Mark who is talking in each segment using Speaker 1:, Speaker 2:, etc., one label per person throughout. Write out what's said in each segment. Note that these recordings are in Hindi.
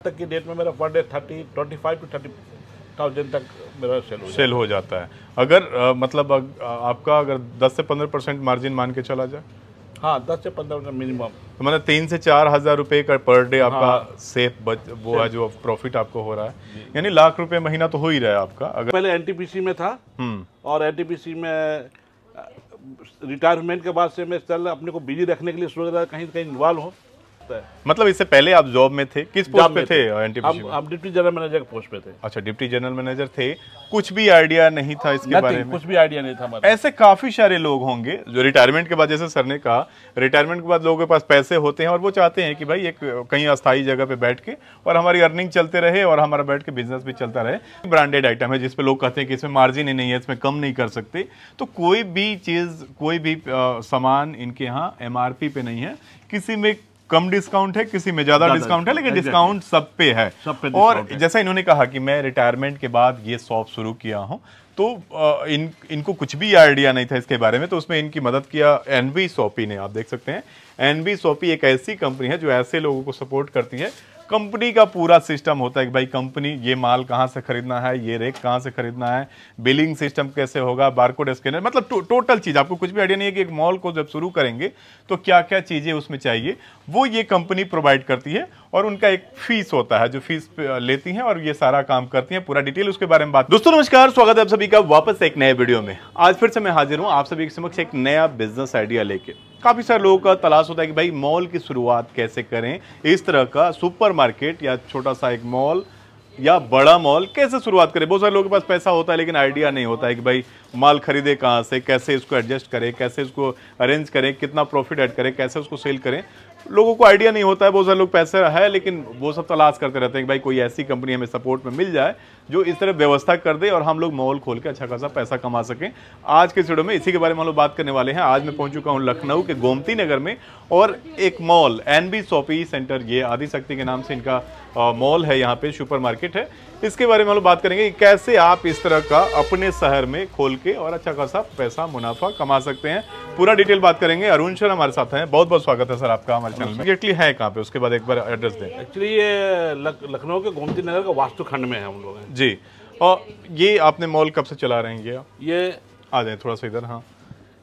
Speaker 1: तक की डेट में मेरा पर डे 25 to 30,000 तक मेरा सेल
Speaker 2: हो जाता है। अगर मतलब आपका अगर 10 से 15% मार्जिन मान के चला जाए,
Speaker 1: हाँ 10 से 15% मिनिमम,
Speaker 2: तो मतलब 3 से 4 हज़ार रुपये का पर डे आपका
Speaker 1: हाँ,
Speaker 2: सेफ वो है जो प्रॉफिट आपको हो रहा है, यानी लाख रुपए महीना तो हो ही रहा है आपका। अगर
Speaker 1: पहले एनटीपीसी में था और एनटीपीसी में रिटायरमेंट के बाद से मैं चल अपने को बिजी रखने के लिए सोच रहा कहीं कहीं इन्वॉल्व हो।
Speaker 2: मतलब इससे पहले आप जॉब में थे, किस पोस्ट पे थे एनटीपीसी में?
Speaker 1: हम डिप्टी जनरल मैनेजर के पोस्ट पे थे।
Speaker 2: अच्छा, डिप्टी जनरल मैनेजर थे। कुछ भी आइडिया नहीं था इसके बारे में?
Speaker 1: कुछ भी आइडिया नहीं था हमारा।
Speaker 2: ऐसे काफी सारे लोग होंगे जो रिटायरमेंट के बाद, जैसे सर ने कहा, रिटायरमेंट के बाद लोगों के पास पैसे होते हैं और वो चाहते हैं कि भाई एक कहीं अस्थायी जगह पे बैठ के और हमारी अर्निंग चलते रहे और हमारा बैठ के बिजनेस भी चलता रहे। ब्रांडेड आइटम है जिसपे लोग कहते हैं कि इसमें मार्जिन ही नहीं है, इसमें कम नहीं कर सकते। तो कोई भी चीज, कोई भी सामान इनके यहाँ एमआरपी पे नहीं है, किसी में कम डिस्काउंट है, किसी में ज्यादा डिस्काउंट है, लेकिन डिस्काउंट सब पे है। और जैसा इन्होंने कहा कि मैं रिटायरमेंट के बाद ये शॉप शुरू किया हूं, तो इनको कुछ भी आइडिया नहीं था इसके बारे में, तो उसमें इनकी मदद किया एनवी शॉपी ने। आप देख सकते हैं, एनवी शॉपी एक ऐसी कंपनी है जो ऐसे लोगों को सपोर्ट करती है। कंपनी का पूरा सिस्टम होता है कि भाई कंपनी ये माल कहाँ से खरीदना है, ये रेक कहाँ से खरीदना है, बिलिंग सिस्टम कैसे होगा, बारकोड स्कैनर, मतलब टोटल चीज। आपको कुछ भी आइडिया नहीं है कि एक मॉल को जब शुरू करेंगे तो क्या क्या चीजें उसमें चाहिए, वो ये कंपनी प्रोवाइड करती है। और उनका एक फीस होता है जो फीस लेती है और ये सारा काम करती है। पूरा डिटेल उसके बारे में बात। दोस्तों नमस्कार, स्वागत है आप सभी का वापस एक नए वीडियो में। आज फिर से मैं हाजिर हूँ आप सभी के समक्ष एक नया बिजनेस आइडिया लेके। काफी सारे लोगों का तलाश होता है कि भाई मॉल की शुरुआत कैसे करें, इस तरह का सुपरमार्केट या छोटा सा एक मॉल या बड़ा मॉल कैसे शुरुआत करें। बहुत सारे लोगों के पास पैसा होता है लेकिन आइडिया नहीं होता है कि भाई माल खरीदे कहाँ से, कैसे इसको एडजस्ट करें, कैसे इसको अरेंज करें, कितना प्रॉफिट ऐड करें, कैसे उसको सेल करें। लोगों को आइडिया नहीं होता है। बहुत सारे लोग पैसा है लेकिन वो सब तलाश करते रहते हैं कि भाई कोई ऐसी कंपनी हमें सपोर्ट में मिल जाए जो इस तरह व्यवस्था कर दे और हम लोग मॉल खोल के अच्छा खासा पैसा कमा सकें। आज के वीडियो में इसी के बारे में हम लोग बात करने वाले हैं। आज मैं पहुंच चुका हूं लखनऊ के गोमती नगर में और एक मॉल एनवी शॉपी सेंटर, ये आदिशक्ति के नाम से इनका मॉल है, यहाँ पे सुपरमार्केट है। इसके बारे में हम लोग बात करेंगे कि कैसे आप इस तरह का अपने शहर में खोल के और अच्छा खासा पैसा मुनाफा कमा सकते हैं। पूरा डिटेल बात करेंगे। अरुण सर हमारे साथ हैं, बहुत बहुत स्वागत है सर आपका हमारे चैनल में। एग्जैक्टली है कहाँ पे, उसके बाद एक बार एड्रेस दें।
Speaker 1: एक्चुअली ये लखनऊ के गोमती नगर का वास्तु खंड में है हम लोग
Speaker 2: जी। और ये आपने मॉल कब से चला रहे हैं?
Speaker 1: ये
Speaker 2: आ जाए थोड़ा सा इधर। हाँ,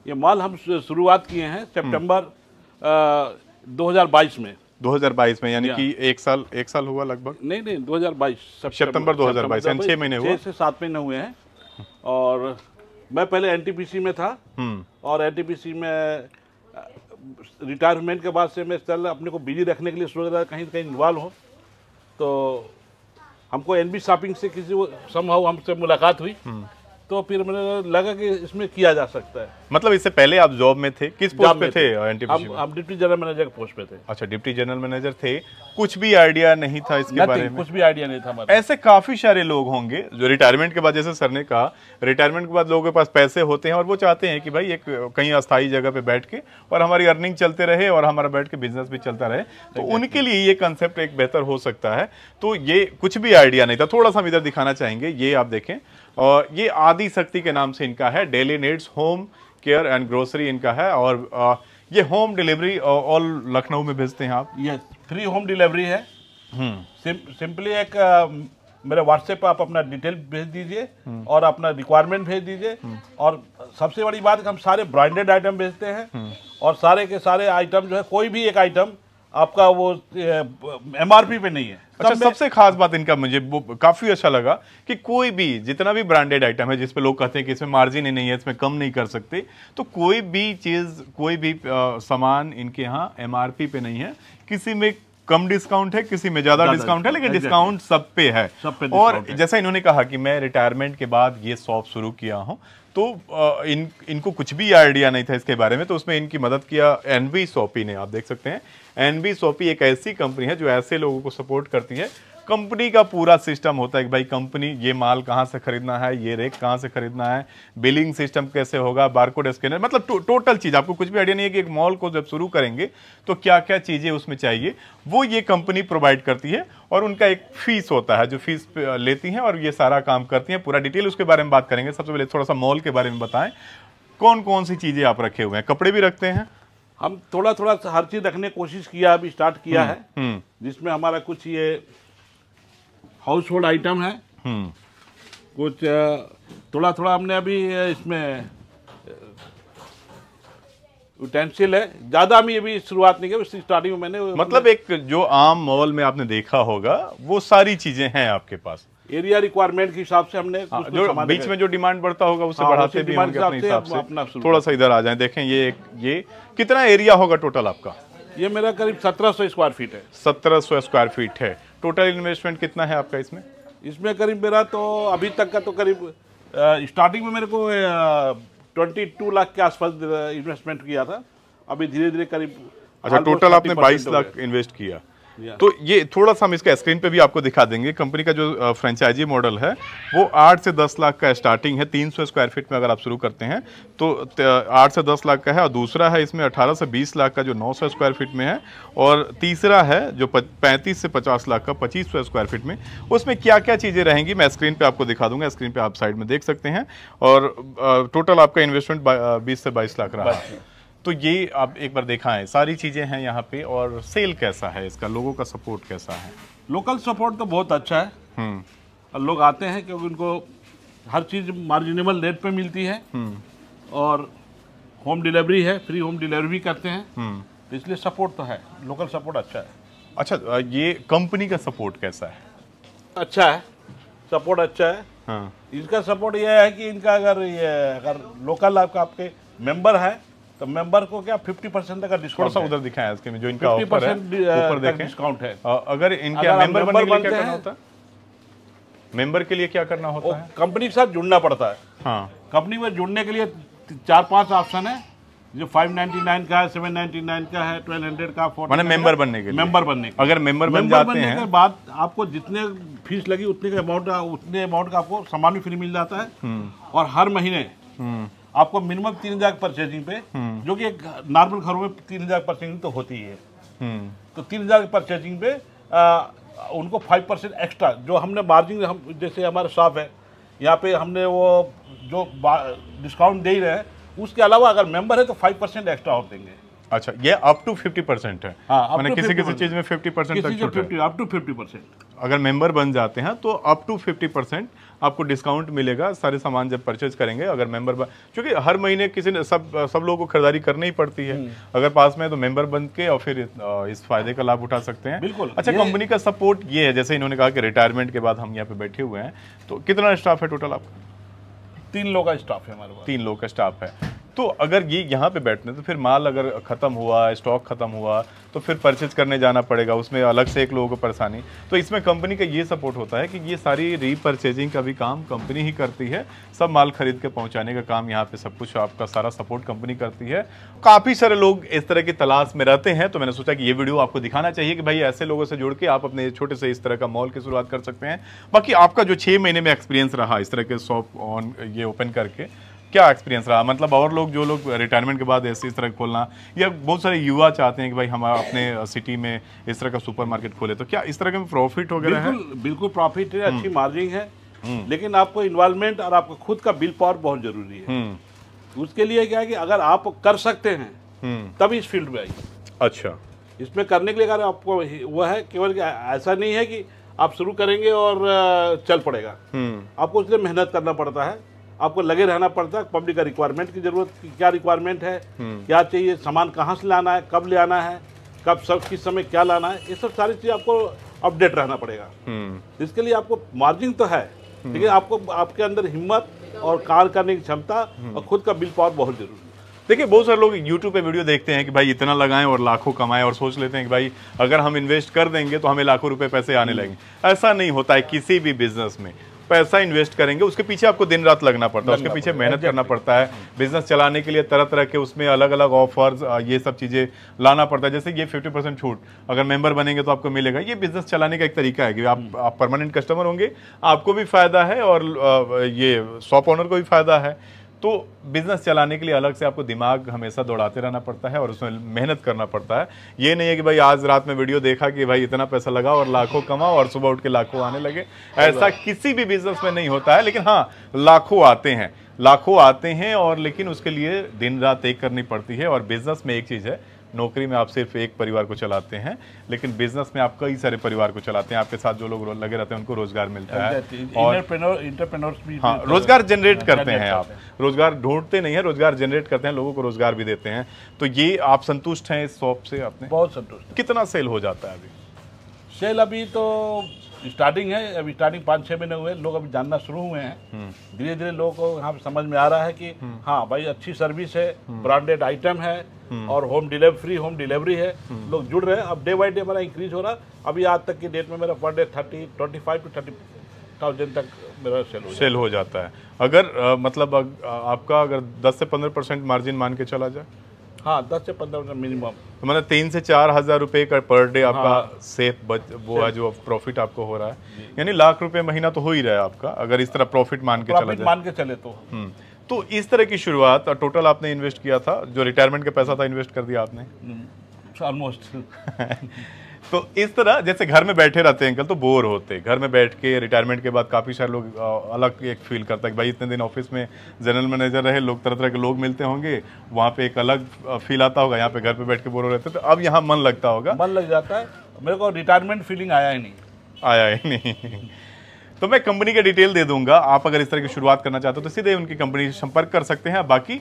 Speaker 1: ये मॉल हम शुरुआत किए हैं सितंबर 2022 में।
Speaker 2: 2022 में, यानी कि एक साल हुआ लगभग?
Speaker 1: नहीं 2022
Speaker 2: सितंबर 2022, यानी 6 महीने हुआ।
Speaker 1: 6 से 7 महीने हुए हैं। और मैं पहले एनटीपीसी में था और एनटीपीसी में रिटायरमेंट के बाद से मैं चल अपने को बिजी रखने के लिए सोच रहा कहीं कहीं इन्वॉल्व हो। तो हमको एनबी शॉपिंग से किसी समहाउ हमसे मुलाकात हुई, तो फिर मुझे लगा कि इसमें किया जा सकता है।
Speaker 2: मतलब इससे पहले आप जॉब में थे, किस पोस्ट पे थे एनटीपीसी में?
Speaker 1: हम डिप्टी जनरल मैनेजर के पोस्ट पे थे।
Speaker 2: अच्छा, डिप्टी जनरल मैनेजर थे। कुछ भी आइडिया नहीं था इसके बारे में?
Speaker 1: कुछ भी आइडिया नहीं था हमारा।
Speaker 2: ऐसे काफी सारे लोग होंगे जो रिटायरमेंट के बाद, जैसे सर ने कहा, रिटायरमेंट के बाद लोगों के पास पैसे होते हैं और वो चाहते हैं कि भाई एक कहीं अस्थायी जगह पे बैठ के और हमारी अर्निंग चलते रहे और हमारा बैठ के बिजनेस भी चलता रहे। तो उनके लिए ये कंसेप्ट एक बेहतर हो सकता है। तो ये कुछ भी आइडिया नहीं था। थोड़ा सा हम इधर दिखाना चाहेंगे, ये आप देखें। और ये आदिशक्ति के नाम से इनका है, daily needs home care and grocery इनका है। और ये होम डिलीवरी ऑल लखनऊ में भेजते हैं आप?
Speaker 1: ये फ्री होम डिलीवरी है। सिंपली एक मेरे व्हाट्सएप पर आप अपना डिटेल भेज दीजिए और अपना रिक्वायरमेंट भेज दीजिए। और सबसे बड़ी बात है कि हम सारे ब्रांडेड आइटम भेजते हैं और सारे के सारे आइटम जो है, कोई भी एक आइटम आपका वो एमआरपी पे नहीं है।
Speaker 2: अच्छा, सबसे खास बात इनका मुझे वो काफी अच्छा लगा कि कोई भी, जितना भी ब्रांडेड आइटम है जिसपे लोग कहते हैं कि इसमें मार्जिन ही नहीं है, इसमें कम नहीं कर सकते, तो कोई भी चीज, कोई भी सामान इनके यहाँ एमआरपी पे नहीं है। किसी में कम डिस्काउंट है, किसी में ज्यादा डिस्काउंट है, लेकिन डिस्काउंट सब पे है। और जैसा इन्होंने कहा कि मैं रिटायरमेंट के बाद ये शॉप शुरू किया हूँ, तो इनको कुछ भी आइडिया नहीं था इसके बारे में, तो उसमें इनकी मदद किया एनवी शॉपी ने। आप देख सकते हैं, एनवी शॉपी एक ऐसी कंपनी है जो ऐसे लोगों को सपोर्ट करती है। कंपनी का पूरा सिस्टम होता है कि भाई कंपनी ये माल कहाँ से खरीदना है, ये रेक कहाँ से खरीदना है, बिलिंग सिस्टम कैसे होगा, बारकोड स्कैनर, मतलब टोटल चीज। आपको कुछ भी आइडिया नहीं है कि एक मॉल को जब शुरू करेंगे तो क्या क्या चीजें उसमें चाहिए, वो ये कंपनी प्रोवाइड करती है। और उनका एक फीस होता है जो फीस लेती है और ये सारा काम करती है। पूरा डिटेल उसके बारे में बात करेंगे। सबसे पहले थोड़ा सा मॉल के बारे में बताएं, कौन कौन सी चीजें आप रखे हुए हैं? कपड़े भी रखते हैं?
Speaker 1: हम थोड़ा थोड़ा हर चीज रखने की कोशिश किया, अभी स्टार्ट किया है, जिसमें हमारा कुछ ये हाउस होल्ड आइटम है, कुछ थोड़ा थोड़ा हमने अभी इसमें यूटेंसिल है, ज़्यादा हम अभी शुरुआत नहीं की, उसकी स्टार्टिंग में मैंने
Speaker 2: मतलब एक जो आम मॉल में आपने देखा होगा वो सारी चीजें हैं आपके पास,
Speaker 1: एरिया रिक्वायरमेंट के हिसाब से हमने
Speaker 2: जो बीच में जो डिमांड बढ़ता होगा उससे बढ़ाते भी होंगे अपने हिसाब से। थोड़ा सा इधर आ जाएं, देखें ये कितना एरिया होगा टोटल आपका?
Speaker 1: ये मेरा करीब 1700 स्क्वायर फीट है।
Speaker 2: 1700 स्क्वायर फीट है। टोटल इन्वेस्टमेंट कितना है आपका इसमें?
Speaker 1: इसमें करीब मेरा तो अभी तक का तो करीब स्टार्टिंग में मेरे को 22 लाख के आसपास इन्वेस्टमेंट किया था। अभी धीरे धीरे करीब
Speaker 2: अच्छा टोटल आपने 22 लाख इन्वेस्ट किया। तो ये थोड़ा सा हम इसका स्क्रीन पे भी आपको दिखा देंगे। कंपनी का जो फ्रेंचाइजी मॉडल है वो 8 से 10 लाख का स्टार्टिंग है। 300 स्क्वायर फीट में अगर आप शुरू करते हैं तो 8 से 10 लाख का है, और दूसरा है इसमें 18 से 20 लाख का जो 900 स्क्वायर फीट में है, और तीसरा है जो 35 से 50 लाख का 2500 स्क्वायर फीट में। उसमें क्या क्या चीज़ें रहेंगी मैं स्क्रीन पे आपको दिखा दूंगा, स्क्रीन पे आप साइड में देख सकते हैं। और टोटल आपका इन्वेस्टमेंट 20 से 22 लाख रहा है। तो ये आप एक बार देखा है, सारी चीजें हैं यहाँ पे। और सेल कैसा है इसका, लोगों का सपोर्ट कैसा है?
Speaker 1: लोकल सपोर्ट तो बहुत अच्छा है। और लोग आते हैं क्योंकि उनको हर चीज मार्जिनेबल रेट पे मिलती है, और होम डिलीवरी है, फ्री होम डिलीवरी भी करते हैं, तो इसलिए सपोर्ट तो है, लोकल सपोर्ट अच्छा है।
Speaker 2: अच्छा ये कंपनी का सपोर्ट कैसा है?
Speaker 1: अच्छा है, सपोर्ट अच्छा है।
Speaker 2: हाँ।
Speaker 1: इसका सपोर्ट ये है कि इनका अगर लोकल आपके मेंबर है तो मेंबर को क्या 50% तक का डिस्काउंट,
Speaker 2: थोड़ा सा उधर दिखाया इसके में जो इनका ऑफर है, ऊपर देखें
Speaker 1: डिस्काउंट है।
Speaker 2: अगर इनके मेंबर बनने के लिए क्या करना होता है? मेंबर के लिए क्या करना होता है?
Speaker 1: कंपनी के साथ जुड़ना पड़ता है।
Speaker 2: हाँ।
Speaker 1: कंपनी में जुड़ने के लिए 4-5 ऑप्शन है, जो 599 का है, 799 का है, 1200 का, 40
Speaker 2: माने मेंबर बनने के लिए।
Speaker 1: मेंबर बनने के
Speaker 2: अगर मेंबर बन जाते हैं
Speaker 1: के बाद आपको जितने फीस लगी उतने अमाउंट का आपको सामान भी फ्री मिल जाता है। और हर महीने आपको मिनिमम 3000 परचेजिंग पे, जो कि एक नॉर्मल घरों में 3000 परचेजिंग तो होती ही है, तो 3000 परचेजिंग पे उनको 5% एक्स्ट्रा जो हमने मार्जिन, हम जैसे हमारा शॉप है यहाँ पे हमने वो जो डिस्काउंट दे ही रहे हैं, उसके अलावा अगर मेंबर है तो 5% एक्स्ट्रा और देंगे।
Speaker 2: अच्छा ये अप टू 50% है।
Speaker 1: हाँ,
Speaker 2: मैंने किसी चीज में 50% तक छूट है।
Speaker 1: Up to 50%।
Speaker 2: अगर मेंबर बन जाते हैं तो अप टू 50% आपको डिस्काउंट मिलेगा सारे सामान जब परचेज करेंगे। अगर मेंबर क्योंकि हर महीने किसी ने सब लोगों को खरीदारी करनी ही पड़ती है, अगर पास में है तो मेंबर बन के और फिर इस फायदे का लाभ उठा सकते हैं।
Speaker 1: बिल्कुल।
Speaker 2: अच्छा कंपनी का सपोर्ट ये है, जैसे इन्होंने कहा कि रिटायरमेंट के बाद हम यहाँ पे बैठे हुए हैं, तो कितना स्टाफ है टोटल आपका?
Speaker 1: 3 लोग का स्टाफ है हमारे पास।
Speaker 2: 3 लोग का स्टाफ है। तो अगर ये यहाँ पे बैठने तो फिर माल अगर खत्म हुआ, स्टॉक खत्म हुआ तो फिर परचेज करने जाना पड़ेगा, उसमें अलग से एक लोगों को परेशानी। तो इसमें कंपनी का ये सपोर्ट होता है कि ये सारी रीपरचेजिंग का भी काम कंपनी ही करती है, सब माल खरीद के पहुंचाने का काम यहाँ पे सब कुछ आपका सारा सपोर्ट कंपनी करती है। काफ़ी सारे लोग इस तरह की तलाश में रहते हैं, तो मैंने सोचा कि ये वीडियो आपको दिखाना चाहिए कि भाई ऐसे लोगों से जुड़ के आप अपने छोटे से इस तरह का मॉल की शुरुआत कर सकते हैं। बाकी आपका जो 6 महीने में एक्सपीरियंस रहा इस तरह के शॉप ये ओपन करके, क्या एक्सपीरियंस रहा? मतलब और लोग जो लोग रिटायरमेंट के बाद ऐसे इस तरह खोलना, या बहुत सारे युवा चाहते हैं कि भाई हम अपने सिटी में इस तरह का सुपरमार्केट खोले, तो क्या इस तरह का प्रॉफिट वगैरह है?
Speaker 1: बिल्कुल प्रॉफिट है, अच्छी मार्जिन है, लेकिन आपको इन्वॉल्वमेंट और आपका खुद का बिल पावर बहुत जरूरी है। उसके लिए क्या है कि अगर आप कर सकते हैं तभी इस फील्ड में आइए।
Speaker 2: अच्छा,
Speaker 1: इसमें करने के लिए अगर आपको वो है, केवल ऐसा नहीं है कि आप शुरू करेंगे और चल पड़ेगा। आपको उसके लिए मेहनत करना पड़ता है, आपको लगे रहना पड़ता है। पब्लिक का रिक्वायरमेंट की जरूरत, क्या रिक्वायरमेंट है, क्या चाहिए, सामान कहाँ से लाना है, कब ले आना है, कब सब किस समय क्या लाना है, ये सब सारी चीज़ आपको अपडेट रहना पड़ेगा। इसके लिए आपको मार्जिन तो है, लेकिन आपको आपके अंदर हिम्मत और कार्य करने की क्षमता और खुद का बिल पावर बहुत जरूरी है।
Speaker 2: देखिए बहुत सारे लोग YouTube पे वीडियो देखते हैं कि भाई इतना लगाएं और लाखों कमाएं, और सोच लेते हैं कि भाई अगर हम इन्वेस्ट कर देंगे तो हमें लाखों रुपए पैसे आने लगेंगे। ऐसा नहीं होता है। किसी भी बिजनेस में पैसा इन्वेस्ट करेंगे उसके पीछे आपको दिन रात लगना पड़ता है, उसके पीछे मेहनत करना पड़ता है। बिजनेस चलाने के लिए तरह तरह के उसमें अलग अलग ऑफर्स, ये सब चीज़ें लाना पड़ता है। जैसे ये 50% छूट अगर मेंबर बनेंगे तो आपको मिलेगा। ये बिजनेस चलाने का एक तरीका है कि आप परमानेंट कस्टमर होंगे, आपको भी फायदा है और ये शॉप ओनर को भी फायदा है। तो बिजनेस चलाने के लिए अलग से आपको दिमाग हमेशा दौड़ाते रहना पड़ता है और उसमें मेहनत करना पड़ता है। ये नहीं है कि भाई आज रात में वीडियो देखा कि भाई इतना पैसा लगाओ और लाखों कमाओ और सुबह उठ के लाखों आने लगे। ऐसा किसी भी बिजनेस में नहीं होता है। लेकिन हाँ, लाखों आते हैं और लेकिन उसके लिए दिन रात एक करनी पड़ती है। और बिजनेस में एक चीज़ है, नौकरी में आप सिर्फ एक परिवार को चलाते हैं, लेकिन बिजनेस में आप कई सारे परिवार को चलाते हैं। आपके साथ जो लोग लगे रहते हैं उनको रोजगार मिलता है और
Speaker 1: एंटरप्रेन्योर्स भी
Speaker 2: हाँ, रोजगार जनरेट करते हैं। आप रोजगार ढूंढते नहीं है, रोजगार जनरेट करते हैं, लोगों को रोजगार भी देते हैं। तो ये आप संतुष्ट हैं इस शॉप से? आपने
Speaker 1: बहुत संतुष्ट।
Speaker 2: कितना सेल हो जाता है अभी?
Speaker 1: सेल अभी तो स्टार्टिंग है, अभी स्टार्टिंग 5-6 महीने हुए, लोग अभी जानना शुरू हुए हैं। धीरे धीरे लोगों को यहाँ पे समझ में आ रहा है कि हाँ भाई अच्छी सर्विस है, ब्रांडेड आइटम है और होम डिलीवरी है। लोग जुड़ रहे हैं। अब डे बाई डे हमारा इंक्रीज हो रहा है। अभी आज तक की डेट में मेरा पर डे 25 to 30,000 तक मेरा सेल हो
Speaker 2: जाता है। अगर मतलब आपका अगर 10 से 15% मार्जिन मान के चला जाए,
Speaker 1: हाँ 10 से 15% मिनिमम,
Speaker 2: तो मतलब 3 से 4 हज़ार रुपये का पर डे आपका सेफ वो है जो प्रॉफिट आपको हो रहा है। यानी लाख रुपए महीना तो हो ही रहा है आपका, अगर इस तरह प्रॉफिट मान के चले तो। तो इस तरह की शुरुआत टोटल आपने इन्वेस्ट किया था, जो रिटायरमेंट का पैसा था इन्वेस्ट कर दिया आपने
Speaker 1: ऑलमोस्ट।
Speaker 2: तो इस तरह जैसे घर में बैठे रहते हैं अंकल तो बोर होते, घर में बैठ के रिटायरमेंट के बाद काफ़ी सारे लोग अलग एक फील करता है कि भाई इतने दिन ऑफिस में जनरल मैनेजर रहे, लोग तरह तरह के लोग मिलते होंगे, वहाँ पे एक अलग फील आता होगा, यहाँ पे घर पे बैठ के बोर हो रहते, तो अब यहाँ मन लगता होगा।
Speaker 1: मन लग जाता है। मेरे को रिटायरमेंट फीलिंग आया ही नहीं।
Speaker 2: तो मैं कंपनी का डिटेल दे दूंगा, आप अगर इस तरह की शुरुआत करना चाहते हो तो सीधे उनकी कंपनी से संपर्क कर सकते हैं। बाकी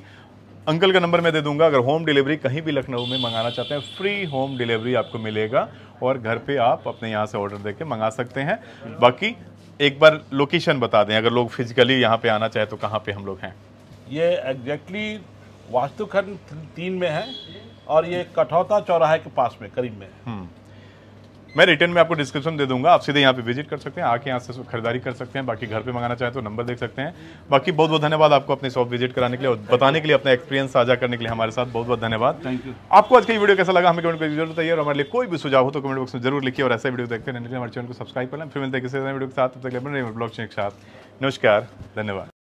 Speaker 2: अंकल का नंबर मैं दे दूंगा। अगर होम डिलीवरी कहीं भी लखनऊ में मंगाना चाहते हैं, फ्री होम डिलीवरी आपको मिलेगा और घर पे आप अपने यहाँ से ऑर्डर देके मंगा सकते हैं। बाकी एक बार लोकेशन बता दें, अगर लोग फिजिकली यहाँ पे आना चाहे तो कहाँ पे हम लोग हैं?
Speaker 1: ये एग्जैक्टली वास्तुखंड 3 में है और ये कठौता चौराहे के पास में करीब में है।
Speaker 2: मैं रिटर्न में आपको डिस्क्रिप्शन दे दूंगा, आप सीधे यहाँ पे विजिट कर सकते हैं, आके यहाँ से खरीदारी कर सकते हैं। बाकी घर पे मंगाना चाहे तो नंबर देख सकते हैं। बाकी बहुत बहुत धन्यवाद आपको अपनी शॉप विजिट कराने के लिए और बताने के लिए, अपना एक्सपीरियंस साझा करने के लिए हमारे साथ बहुत बहुत धन्यवाद।
Speaker 1: Thank you.
Speaker 2: आपको आज का वीडियो कैसा लगा हमें कमेंट करके जरूर बताइए और हमारे लिए कोई भी सुझाव हो तो कमेंट बॉक्स में जरूर लिखिए और ऐसा वीडियो देखते रहने के लिए हमारे चैनल को सब्सक्राइब कर लें। फिर मिलते हैं किसी नए वीडियो के साथ, तब तक ब्लॉग के साथ। नमस्कार, धन्यवाद।